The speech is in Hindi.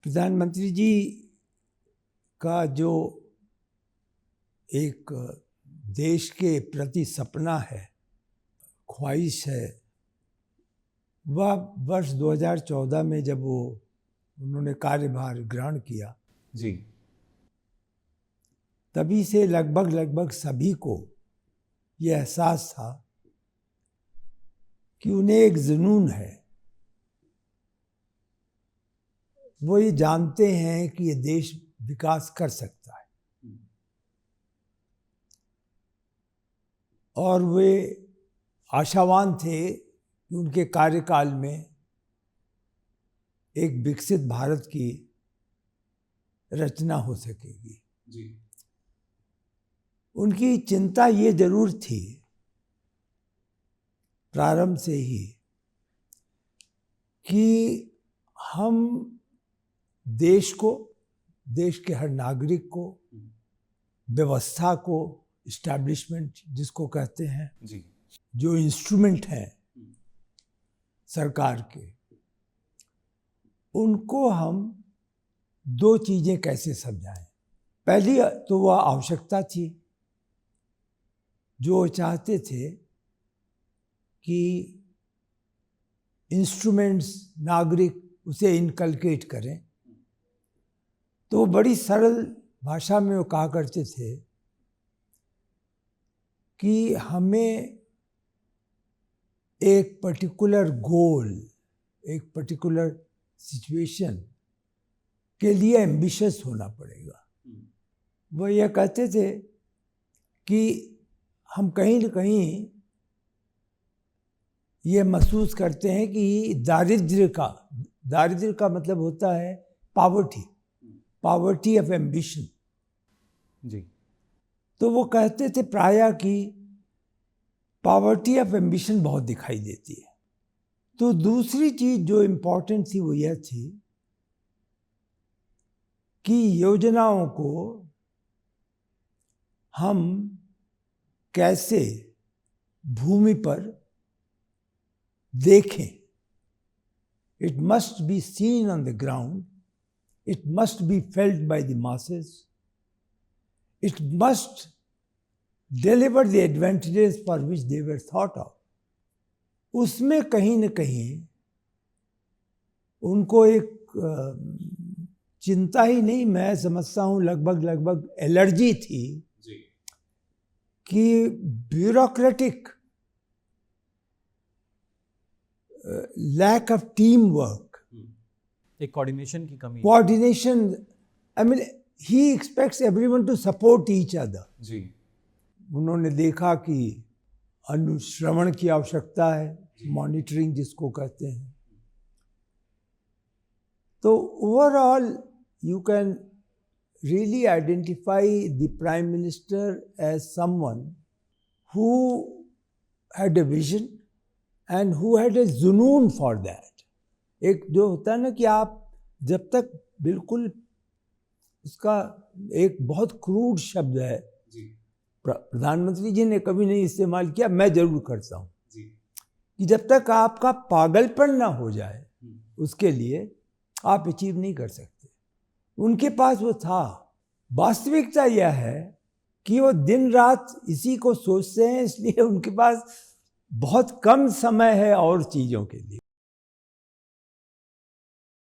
प्रधानमंत्री जी का जो एक देश के प्रति सपना है, ख्वाहिश है, वह वर्ष 2014 में जब उन्होंने कार्यभार ग्रहण किया जी, तभी से लगभग सभी को यह एहसास था कि उन्हें एक जुनून है। वो ये जानते हैं कि ये देश विकास कर सकता है और वे आशावान थे कि उनके कार्यकाल में एक विकसित भारत की रचना हो सकेगी। जी, उनकी चिंता ये जरूर थी प्रारंभ से ही कि हम देश को, देश के हर नागरिक को, व्यवस्था को, इस्टेब्लिशमेंट जिसको कहते हैं, जी, जो इंस्ट्रूमेंट हैं सरकार के, उनको हम दो चीजें कैसे समझाएं। पहली तो वह आवश्यकता थी, जो चाहते थे कि इंस्ट्रूमेंट्स नागरिक उसे इनकलकेट करें। तो बड़ी सरल भाषा में वो कहा करते थे कि हमें एक पर्टिकुलर गोल, एक पर्टिकुलर सिचुएशन के लिए एम्बिशियस होना पड़ेगा। वो यह कहते थे कि हम कहीं न कहीं ये महसूस करते हैं कि दारिद्र्य का मतलब होता है पावर्टी ऑफ एम्बिशन। जी, तो वो कहते थे प्रायः कि पावर्टी ऑफ एम्बिशन बहुत दिखाई देती है। तो दूसरी चीज जो इम्पोर्टेंट थी वो यह थी कि योजनाओं को हम कैसे भूमि पर देखें। It must be seen on the ground, it must be felt by the masses, it must deliver the advantages for which they were thought of. उसमें कहीं न कहीं उनको एक चिंता ही नहीं, मैं समझता हूँ लगभग एलर्जी थी जी, कि bureaucratic lack of teamwork, एक कोऑर्डिनेशन की कमी। Coordination, I mean he expects everyone to support each other. जी, उन्होंने देखा कि अनुश्रवण की आवश्यकता है, मॉनिटरिंग जिसको कहते हैं। तो overall you can really identify the Prime Minister as someone who had a vision and who had a जुनून for that। एक जो होता है ना कि आप जब तक बिल्कुल, उसका एक बहुत क्रूड शब्द है, प्रधानमंत्री जी ने कभी नहीं इस्तेमाल किया, मैं जरूर करता हूँ, कि जब तक आपका पागलपन ना हो जाए उसके लिए आप अचीव नहीं कर सकते। उनके पास वो था। वास्तविकता यह है कि वो दिन रात इसी को सोचते हैं, इसलिए उनके पास बहुत कम समय है और चीज़ों के लिए।